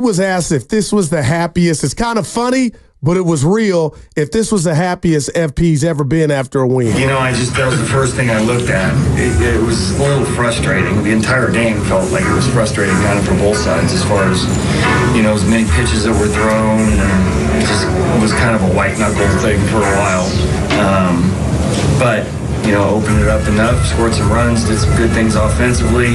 Was asked if this was the happiest. It's kind of funny, but it was real. If this was the happiest FP's ever been after a win. That was the first thing I looked at. It was a little frustrating. The entire game felt like it was frustrating kind of for both sides as far as, as many pitches that were thrown. And it just was kind of a white knuckle thing for a while. But opened it up enough, scored some runs, did some good things offensively,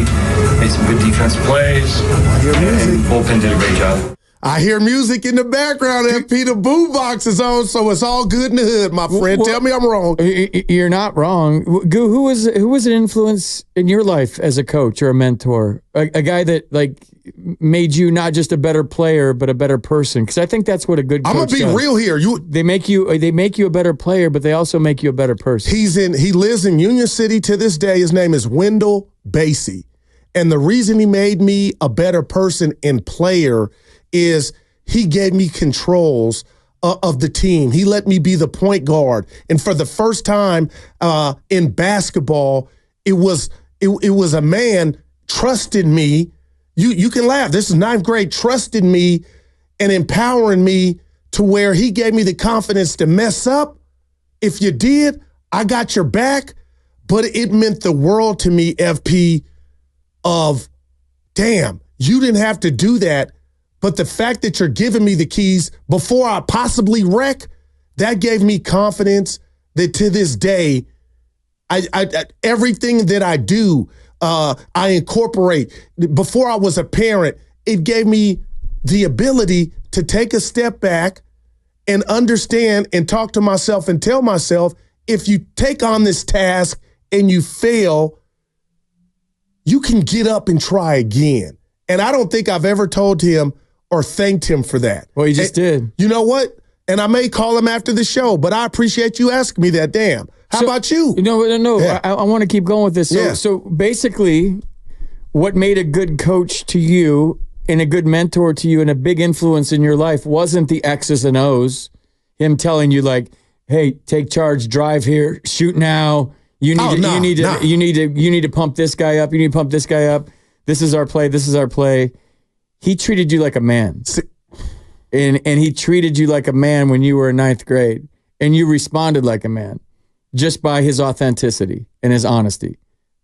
made some good defensive plays. And bullpen did a great job. I hear music in the background, FP. The boombox is on, so it's all good in the hood, my friend. Tell me I'm wrong. You're not wrong. Who was an influence in your life as a coach or a mentor? A guy that made you not just a better player but a better person? Because I think that's what a good coach I'm gonna be does. real here. They make you a better player, but they also make you a better person. He lives in Union City to this day. His name is Wendell Basie, and the reason he made me a better person and player is he gave me controls of the team. He let me be the point guard. And for the first time in basketball, it was a man trusting me. You can laugh. This is ninth grade, trusting me and empowering me to where he gave me the confidence to mess up. If you did, I got your back. But it meant the world to me, FP, of, damn, you didn't have to do that. But the fact that you're giving me the keys before I possibly wreck, that gave me confidence that to this day, I everything that I do, I incorporate. Before I was a parent, it gave me the ability to take a step back and understand and talk to myself and tell myself, if you take on this task and you fail, you can get up and try again. And I don't think I've ever told him or thanked him for that. Well, you just did. You know what? And I may call him after the show, but I appreciate you asking me that. Damn. How about you? No. Yeah. I want to keep going with this. So basically, what made a good coach to you and a good mentor to you and a big influence in your life wasn't the X's and O's, him telling you hey, take charge, drive here, shoot now. You need to pump this guy up. You need to pump this guy up. This is our play. This is our play. He treated you like a man. And he treated you like a man when you were in ninth grade. And you responded like a man just by his authenticity and his honesty.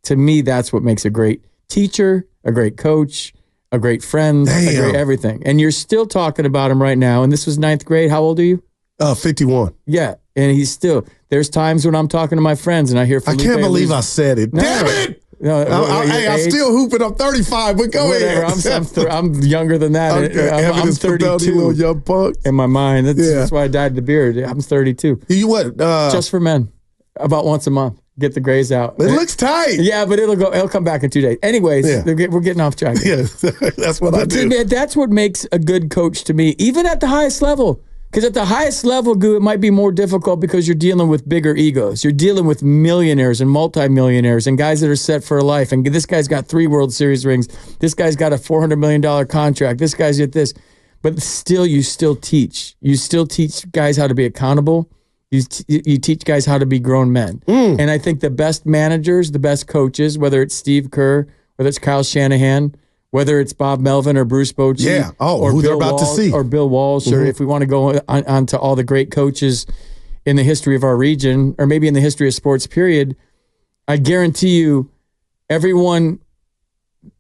To me, that's what makes a great teacher, a great coach, a great friend, a great everything. And you're still talking about him right now. And this was ninth grade. How old are you? 51. Yeah. And there's times when I'm talking to my friends and I hear Felipe. I can't believe I said it. No. Damn it! No, I'm still hooping. I'm 35, but go Whatever. ahead. I'm younger than that. Okay. I'm 32. Little young punk. In my mind. That's why I dyed the beard. I'm 32. You what? Just for men. About once a month. Get the grays out. It looks tight. Yeah, but it'll come back in 2 days. Anyways, we're getting off track. Yeah, that's what I do. Man, that's what makes a good coach to me, even at the highest level. Because at the highest level, it might be more difficult because you're dealing with bigger egos. You're dealing with millionaires and multimillionaires and guys that are set for life. And this guy's got 3 World Series rings. This guy's got a $400 million contract. This guy's at this. But still, you still teach. You still teach guys how to be accountable. You teach guys how to be grown men. And I think the best managers, the best coaches, whether it's Steve Kerr, whether it's Kyle Shanahan, whether it's Bob Melvin or Bruce Bochy, or who Bill they're about Walsh, to see, or Bill Walsh, or if we want to go on to all the great coaches in the history of our region, or maybe in the history of sports, period, I guarantee you, everyone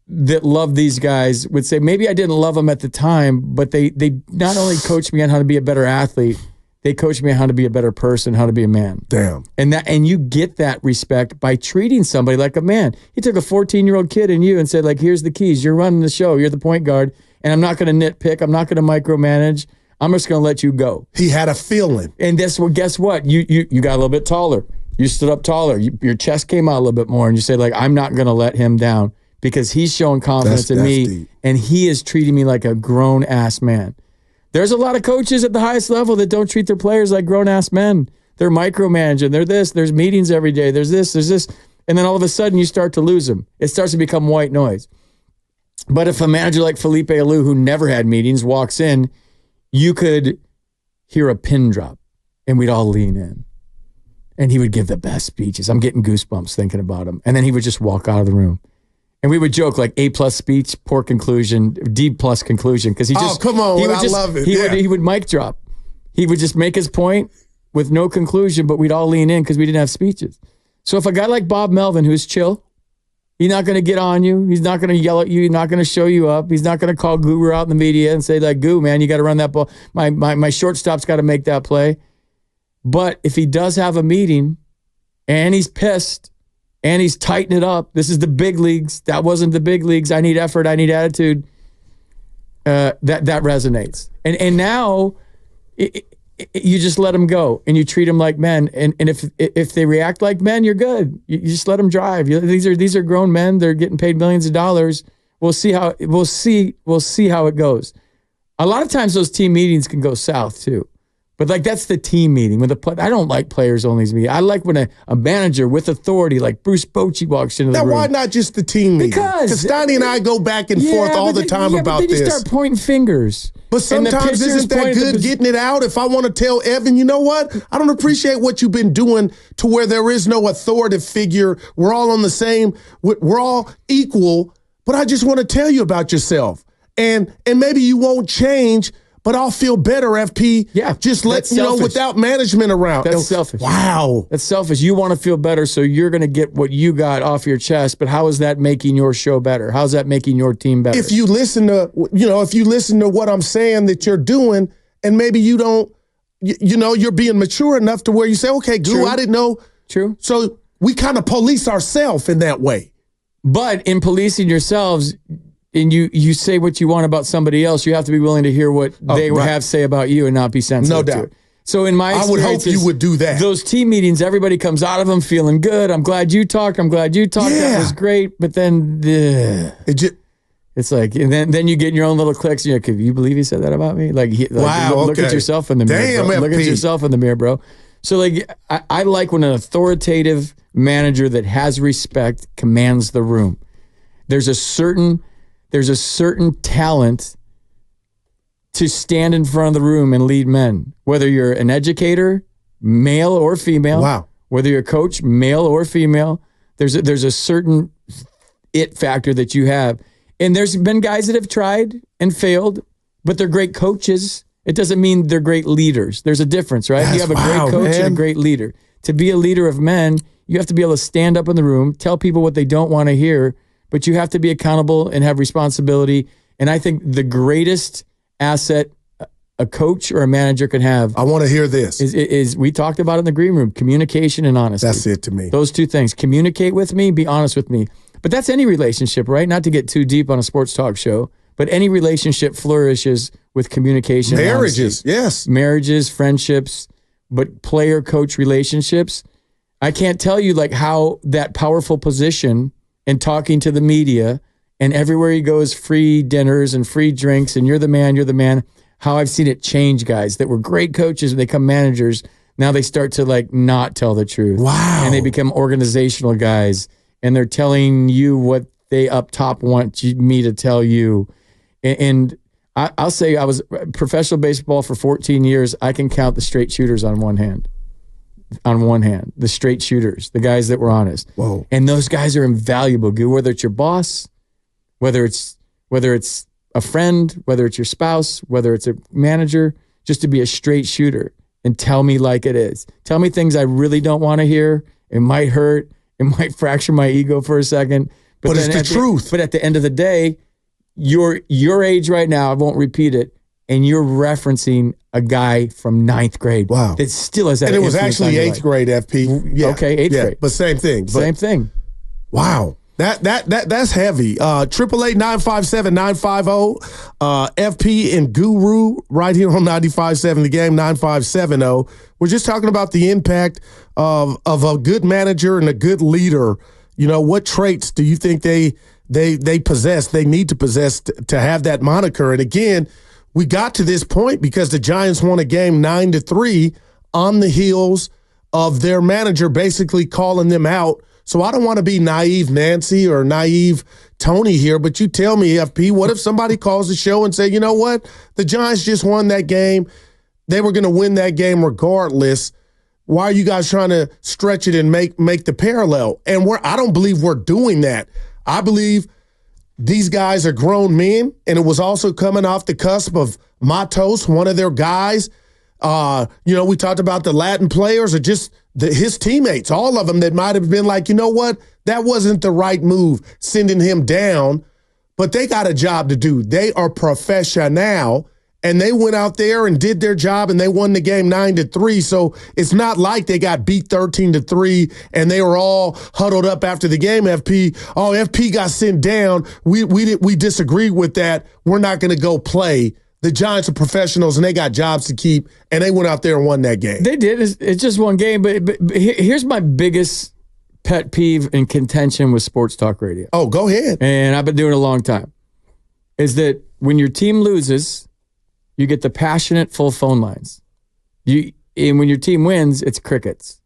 that loved these guys would say, maybe I didn't love them at the time, but they not only coached me on how to be a better athlete, they coached me on how to be a better person, how to be a man. Damn. And you get that respect by treating somebody like a man. He took a 14-year-old kid in you and said, here's the keys. You're running the show. You're the point guard. And I'm not going to nitpick. I'm not going to micromanage. I'm just going to let you go. He had a feeling. And guess what? You got a little bit taller. You stood up taller. Your chest came out a little bit more. And you said, I'm not going to let him down because he's showing confidence in me. Deep. And he is treating me like a grown-ass man. There's a lot of coaches at the highest level that don't treat their players like grown-ass men. They're micromanaging. They're this. There's meetings every day. There's this. And then all of a sudden you start to lose them. It starts to become white noise. But if a manager like Felipe Alou, who never had meetings, walks in, you could hear a pin drop and we'd all lean in. And he would give the best speeches. I'm getting goosebumps thinking about him. And then he would just walk out of the room. And we would joke like A+ speech, poor conclusion, D+ conclusion. Because he just, come on, I love it. He would mic drop. He would just make his point with no conclusion, but we'd all lean in because we didn't have speeches. So if a guy like Bob Melvin, who's chill, he's not going to get on you. He's not going to yell at you. He's not going to show you up. He's not going to call Guru out in the media and say, like, Goo, man, you got to run that ball. My shortstop's got to make that play. But if he does have a meeting and he's pissed and he's tightening it up, this is the big leagues. That wasn't the big leagues. I need effort. I need attitude. That resonates. And now you just let them go and you treat them like men. And if they react like men, you're good. You just let them drive. These are grown men. They're getting paid millions of dollars. We'll see how it goes. A lot of times those team meetings can go south too. But like that's the team meeting. When I don't like players only meeting. I like when a manager with authority like Bruce Bochy walks into the room. Now why not just the team meeting? Because Stoney and I go back and forth all the time about this. You start pointing fingers. But sometimes isn't that good getting it out? If I want to tell Evan, you know what? I don't appreciate what you've been doing to where there is no authoritative figure. We're all on the same, we're all equal, but I just want to tell you about yourself. And maybe you won't change, but I'll feel better, FP. Yeah. Just let you know without management around. That's selfish. Wow. That's selfish. You want to feel better, so you're going to get what you got off your chest. But how is that making your show better? How's that making your team better? If you listen to, what I'm saying that you're doing, and maybe you don't, you're being mature enough to where you say, okay, Goo, I didn't know. True. So we kind of police ourselves in that way. But in policing yourselves, and you say what you want about somebody else, you have to be willing to hear what they have to say about you and not be sensitive No doubt. to it. So in my experience, I would hope you would do that. Those team meetings, everybody comes out of them feeling good. I'm glad you talked. I'm glad you talked. Yeah. That was great. But then it's like, and then you get in your own little cliques. And you're like, can you believe he said that about me? Wow. Look at yourself in the mirror. Damn, bro. Look at yourself in the mirror, bro. So like, I like when an authoritative manager that has respect commands the room. There's a certain talent to stand in front of the room and lead men, whether you're an educator, male or female. Wow. Whether you're a coach, male or female, there's a certain it factor that you have. And there's been guys that have tried and failed, but they're great coaches. It doesn't mean they're great leaders. There's a difference, right? You have a great coach and a great leader. To be a leader of men, you have to be able to stand up in the room, tell people what they don't want to hear, but you have to be accountable and have responsibility. And I think the greatest asset a coach or a manager can have, I want to hear this, is we talked about it in the green room, communication and honesty. That's it to me. Those two things. Communicate with me, be honest with me. But that's any relationship, right? Not to get too deep on a sports talk show, but any relationship flourishes with communication. Marriages, yes. Marriages, friendships, but player-coach relationships. I can't tell you like how that powerful position and talking to the media and everywhere he goes, free dinners and free drinks and you're the man, how I've seen it change guys that were great coaches when they become managers. Now they start to like not tell the truth. Wow. And they become organizational guys and they're telling you what they up top want me to tell you. And I'll say I was professional baseball for 14 years. I can count the straight shooters on one hand. The straight shooters, the guys that were honest. Whoa. And those guys are invaluable, whether it's your boss, whether it's a friend, whether it's your spouse, whether it's a manager, just to be a straight shooter and tell me like it is. Tell me things I really don't want to hear. It might hurt. It might fracture my ego for a second. But it's the truth. But at the end of the day, your age right now, I won't repeat it, and you're referencing a guy from 9th grade. Wow. That still has that. And it was actually 8th grade, FP. Yeah. Okay, 8th grade. But same thing. Same thing. Wow. That's heavy. 888-957-950. FP and Guru right here on 95.7 The Game, 9570. We're just talking about the impact of a good manager and a good leader. You know, what traits do you think they possess, they need to possess to have that moniker? And again, we got to this point because the Giants won a game 9-3 on the heels of their manager basically calling them out. So I don't want to be naive Nancy or naive Tony here, but you tell me, FP, what if somebody calls the show and say, you know what, the Giants just won that game. They were going to win that game regardless. Why are you guys trying to stretch it and make the parallel? And I don't believe we're doing that. I believe these guys are grown men, and it was also coming off the cusp of Matos, one of their guys. We talked about the Latin players or just his teammates, all of them that might have been like, you know what, that wasn't the right move, sending him down. But they got a job to do. They are professional, and they went out there and did their job, and they won the game 9-3. So it's not like they got beat 13-3, and they were all huddled up after the game. FP got sent down. We disagreed with that. We're not going to go play. The Giants are professionals, and they got jobs to keep, and they went out there and won that game. They did. It's just one game, but here's my biggest pet peeve and contention with sports talk radio. Oh, go ahead. And I've been doing it a long time. Is that when your team loses, you get the passionate full phone lines. And when your team wins, it's crickets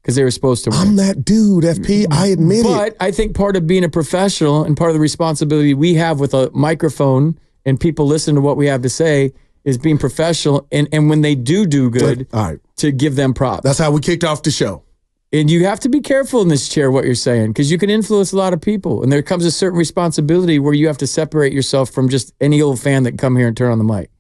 because they were supposed to win. I'm that dude, FP. I admit it. But I think part of being a professional and part of the responsibility we have with a microphone and people listen to what we have to say is being professional. And when they do good, to give them props. That's how we kicked off the show. And you have to be careful in this chair what you're saying because you can influence a lot of people. And there comes a certain responsibility where you have to separate yourself from just any old fan that come here and turn on the mic.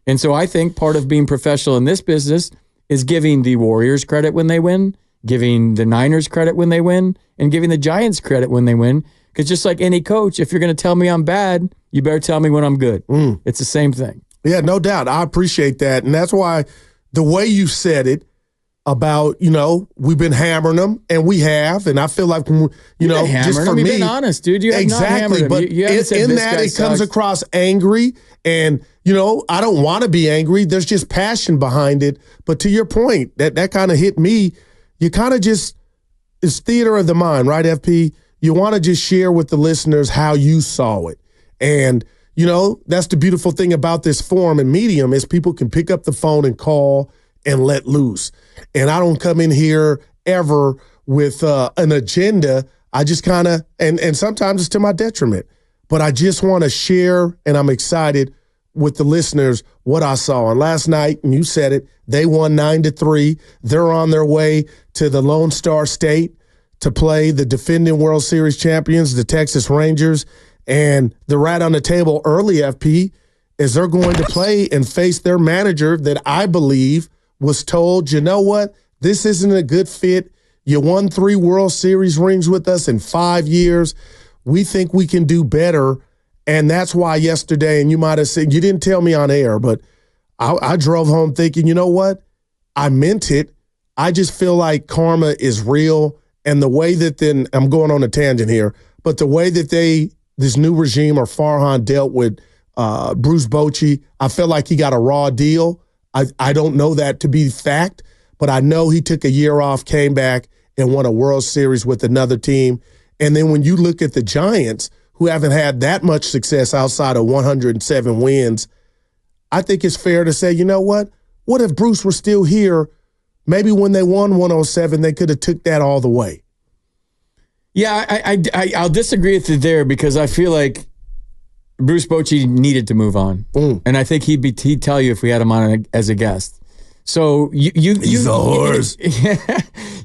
And so I think part of being professional in this business is giving the Warriors credit when they win, giving the Niners credit when they win, and giving the Giants credit when they win. Because just like any coach, if you're going to tell me I'm bad, you better tell me when I'm good. It's the same thing. Yeah, no doubt. I appreciate that. And that's why the way you said it, about, we've been hammering them, and we have, and I feel like, just for me. You've been honest, dude. You have exactly, not but in that it comes across angry, and, I don't want to be angry. There's just passion behind it. But to your point, that kind of hit me. You kind of just, it's theater of the mind, right, FP? You want to just share with the listeners how you saw it. And, that's the beautiful thing about this forum and medium is people can pick up the phone and call and let loose. And I don't come in here ever with an agenda. I just kind of, and sometimes it's to my detriment, but I just want to share, and I'm excited with the listeners what I saw. And last night, and you said it, they won 9-3. They're on their way to the Lone Star State to play the defending World Series champions, the Texas Rangers. And the rat on the table early, FP, is they're going to play and face their manager that I believe was told, you know what, this isn't a good fit. You won 3 World Series rings with us in 5 years. We think we can do better. And that's why yesterday, and you might have said, you didn't tell me on air, but I drove home thinking, you know what, I meant it. I just feel like karma is real. And the way that then, I'm going on a tangent here, but the way that this new regime or Farhan dealt with Bruce Bochy, I felt like he got a raw deal. I don't know that to be fact, but I know he took a year off, came back, and won a World Series with another team. And then when you look at the Giants, who haven't had that much success outside of 107 wins, I think it's fair to say, you know what? What if Bruce were still here? Maybe when they won 107, they could have took that all the way. Yeah, I'll disagree with you there because I feel like Bruce Bochy needed to move on, and I think he'd tell you if we had him on as a guest. So he's a horse.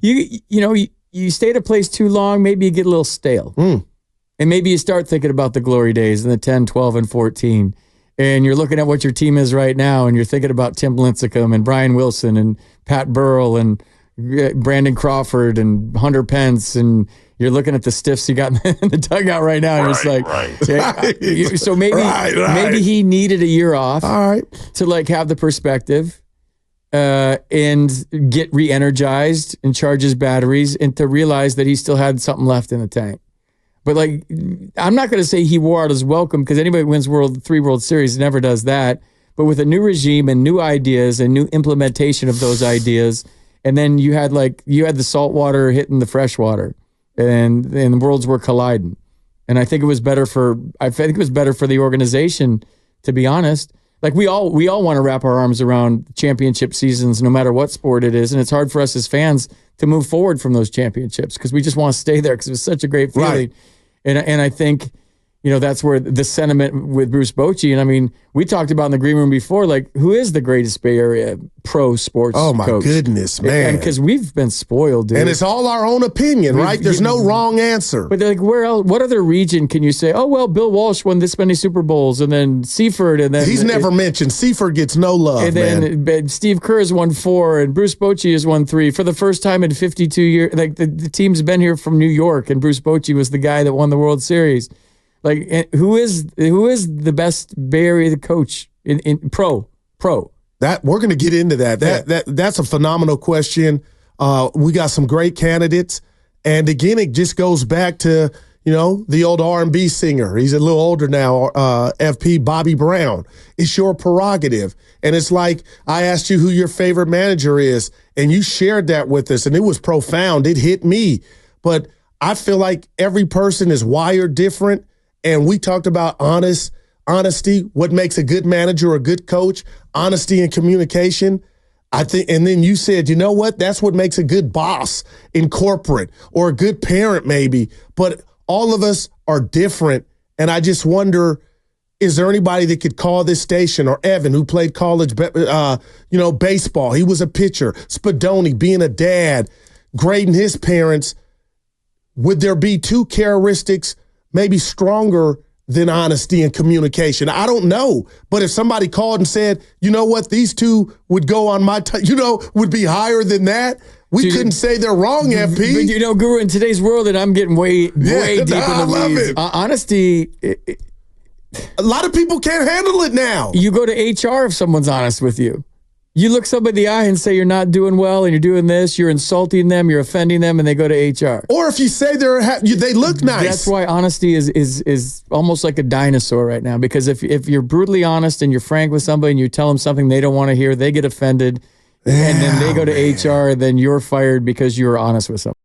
You stay at a place too long, maybe you get a little stale, and maybe you start thinking about the glory days and the 10, 12, and 14, and you're looking at what your team is right now, and you're thinking about Tim Lincecum and Brian Wilson and Pat Burrell and Brandon Crawford and Hunter Pence and. You're looking at the stiffs you got in the dugout right now, and it's like, yeah, so maybe he needed a year off, to have the perspective, and get re-energized and charge his batteries, and to realize that he still had something left in the tank. But I'm not going to say he wore out his welcome because anybody who wins 3 World Series never does that. But with a new regime and new ideas and new implementation of those ideas, and then you had the salt water hitting the fresh water. And the worlds were colliding, and I think it was better for the organization, to be honest. Like we all want to wrap our arms around championship seasons, no matter what sport it is, and it's hard for us as fans to move forward from those championships because we just want to stay there because it was such a great feeling. Right. And I think that's where the sentiment with Bruce Bochy. And I mean, we talked about in the green room before, like, who is the greatest Bay Area pro sports coach? Oh, my goodness, man. Because we've been spoiled, dude. And it's all our own opinion, right? There's no wrong answer. But like, where else, what other region can you say, oh, well, Bill Walsh won this many Super Bowls, and then Seaford, and then... He's never mentioned. Seaford gets no love, and then Steve Kerr has won 4, and Bruce Bochy has won 3 for the first time in 52 years. Like, the team's been here from New York, and Bruce Bochy was the guy that won the World Series. Like, who is the best Bay Area coach in pro? That we're going to get into that. That's a phenomenal question. We got some great candidates, and again, it just goes back to the old R&B singer. He's a little older now. FP Bobby Brown. It's your prerogative, and it's like I asked you who your favorite manager is, and you shared that with us, and it was profound. It hit me, but I feel like every person is wired different. And we talked about honesty, what makes a good manager or a good coach, honesty and communication. I think, and then you said, you know what? That's what makes a good boss in corporate or a good parent maybe. But all of us are different. And I just wonder, is there anybody that could call this station, or Evan, who played college, baseball? He was a pitcher. Spadoni, being a dad, grading his parents. Would there be 2 characteristics maybe stronger than honesty and communication? I don't know. But if somebody called and said, you know what, these 2 would go on my, would be higher than that, we couldn't say they're wrong, FP. But Guru, in today's world, and I'm getting way deep in the weeds. Honesty. A lot of people can't handle it now. You go to HR if someone's honest with you. You look somebody in the eye and say you're not doing well and you're doing this, you're insulting them, you're offending them, and they go to HR. Or if you say they look nice. That's why honesty is almost like a dinosaur right now, because if you're brutally honest and you're frank with somebody and you tell them something they don't want to hear, they get offended, and then they go to HR, then you're fired because you were honest with somebody.